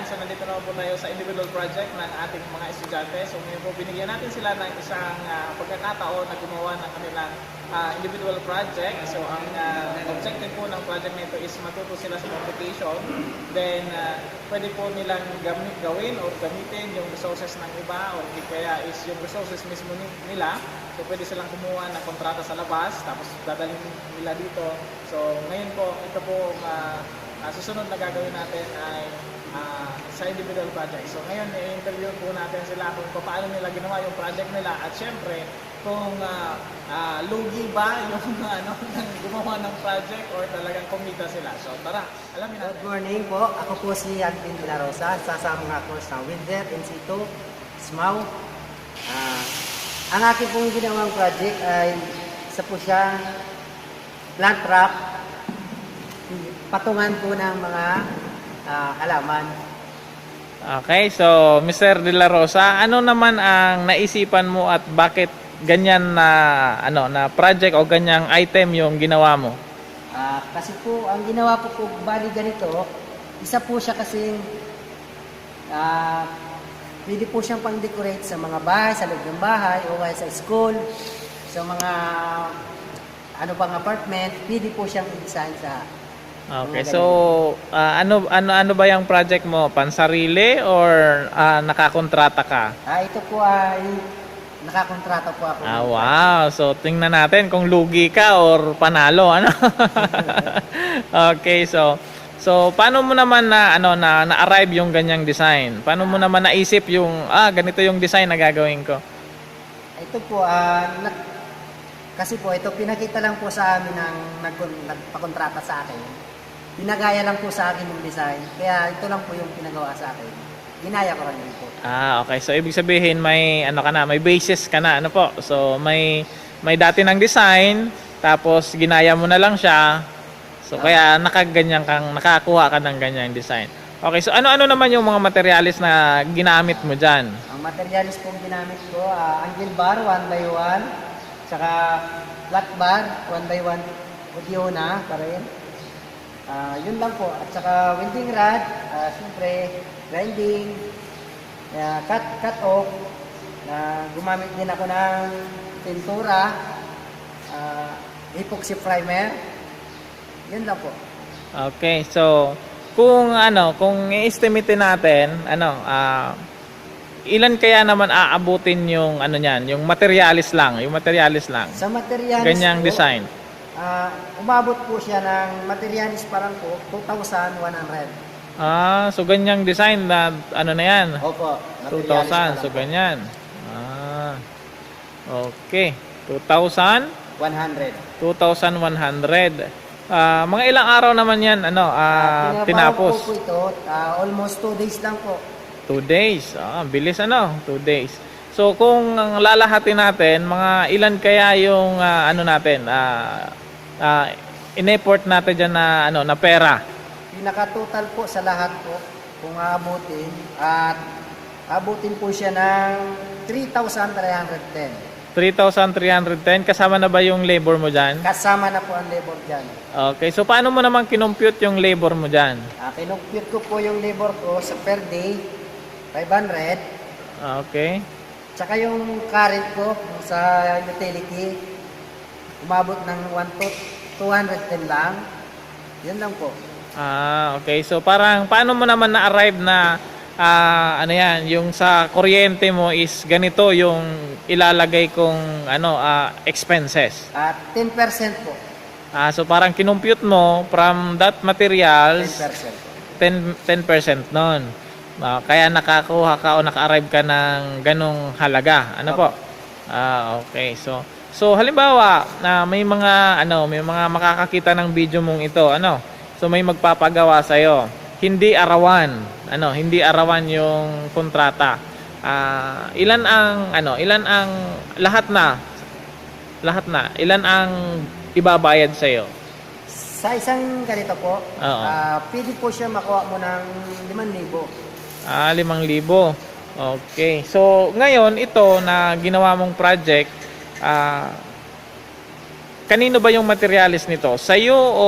So nandito naman po tayo sa individual project ng ating mga estudyante. So ngayon po binigyan natin sila ng isang pagkakataon na gumawa ng kanilang individual project. So ang objective po ng project na ito is matuto sila sa computation. Then pwede po nilang gawin o gamitin yung resources ng iba o kaya is yung resources mismo nila. So pwede silang kumuha ng kontrata sa labas tapos dadalhin nila dito. So ngayon po ito po susunod na gagawin natin ay sa individual project. So ngayon i-interview po natin sila kung paano nila ginawa yung project nila at syempre kung lugi ba yung gumawa ng project or talagang kumita sila. So tara, alamin natin. Good morning po. Ako po si Alvin De La Rosa. Sasama nga ako sa Wilder NC2 SMAW. Ang aking pong ginawang project ay isa po siyang plant trap, patungan po ng mga halaman. Okay, so Mr. De La Rosa, ano naman ang naisipan mo at bakit ganyan na na project o ganyang item yung ginawa mo? Kasi po ang ginawa po bali ganito, isa po siya kasing pwede po siyang pang-decorate sa mga bahay, sa loob ng bahay o kaya sa school, sa mga pang apartment, pwede po siyang i-design sa. Okay, so ano ba yung project mo? Pansarili or nakakontrata ka? Ito po ay nakakontrata po ako. Wow. So tingnan natin kung lugi ka or panalo, ano? Okay, so paano mo naman na-arrive yung ganyang design? Paano mo naman naisip yung ganito yung design na gagawin ko? Ito po kasi po ito pinakita lang po sa amin ng nagpakontrata sa akin. Pinagaya lang po sa akin yung design. Kaya ito lang po yung pinagawa sa akin. Ginaya ko rin po. Okay. So ibig sabihin may may basis ka na, ano po? So may dati ng design, tapos ginaya mo na lang siya. So kaya nakakuha ka ng ganyang design. Okay, so ano naman yung mga materialis na ginamit mo diyan? Ang materialis pong ginamit ko, angle bar 1x1, saka flat bar 1x1 Odiona pa rin. Yun lang po. At saka welding rod, siyempre, grinding, cut off, gumamit din ako ng pintura, epoxy primer. Yun lang po. Okay, so kung i-estimate natin, ilan kaya naman aabutin yung yung materialis lang, Sa materialis ganyang po, design. Umabot po siya ng materialis parang po 2,100. So ganyang design na na yan? Opo, 2,000, so ganyan. Okay. 2,100. 2,100. Mga ilang araw naman yan tinapos? Po ito, almost 2 days lang po. 2 days. Bilis 2 days. So kung lalahatin natin, mga ilan kaya yung natin in-effort natin diyan na pera? Pinaka-total po sa lahat po kung aabutin at abutin po siya ng 3,310. 3,310 kasama na ba yung labor mo diyan? Kasama na po ang labor diyan. Okay, so paano mo naman kinompute yung labor mo diyan? Kinompute ko po yung labor ko sa per day 500. Okay. Tsaka yung current ko sa utility, umabot ng 210 lang. Yan lang po. Okay. So parang paano mo naman na-arrive na yung sa kuryente mo is ganito yung ilalagay kong expenses? 10% po. So parang kinompute mo from that materials 10% nun. Kaya nakakuha ka o naka-arrive ka ng ganong halaga. Ano po? Okay. So halimbawa na may mga makakakita ng video mong ito, so may magpapagawa sa iyo. Hindi arawan yung kontrata. Ilan ang ilan ang ibabayad sa iyo? Sa isang ganito po, Oo. pwede po siya makuha mo ng 5,000. 5,000. Okay. So, ngayon, ito na ginawa mong project, kanino ba yung materialis nito? Sa'yo o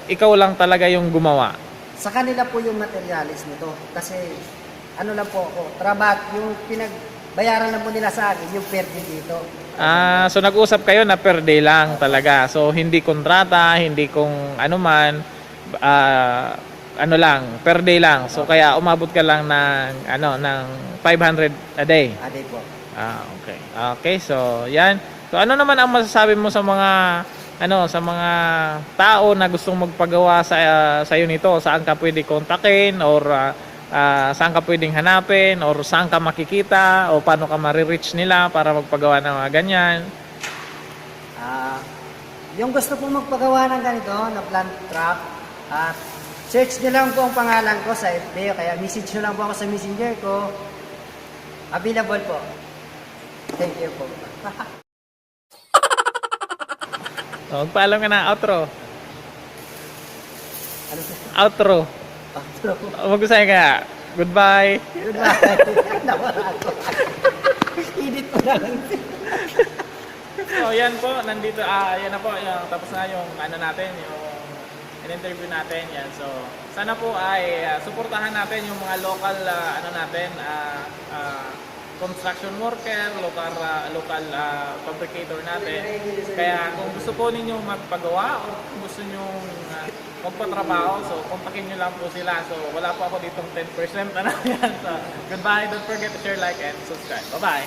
ikaw lang talaga yung gumawa? Sa kanila po yung materialis nito. Kasi, ano lang po ako, trabat, yung pinagbayaran lang po nila sa akin, yung per day dito. So nag-usap kayo na per day lang talaga. So hindi kontrata, hindi kung ano man, ano lang, per day lang. So kaya umabot ka lang ng ng 500 a day. Aday po. Okay. Okay, so 'yan. So ano naman ang masasabi mo sa mga sa mga tao na gustong magpagawa sa iyo nito? Saan ka pwede kontakin or saan ka pwedeng hanapin or saan ka makikita o paano ka ma-reach nila para magpagawa ng mga ganyan? Yung gusto po magpagawa ng ganito, na plant trap, search nyo lang po ang pangalan ko sa FB, kaya message nyo lang po ako sa messenger ko. Available po. Thank you po. Magpaalam ka na, outro. Ano po? Outro. Mag-usay ka. Goodbye. Goodbye. Nawala ako. Edit ko na lang. So yan po, nandito, yan na po, tapos na yung natin, yung in-interview natin yan. So sana po ay suportahan natin yung mga local construction worker, local fabricator natin. Kaya kung gusto po ninyo magpagawa o kung gusto nyo magpatrabaho, so kontakin nyo lang po sila. So wala po ako ditong 10% yan. So goodbye, don't forget to share, like, and subscribe. Bye-bye!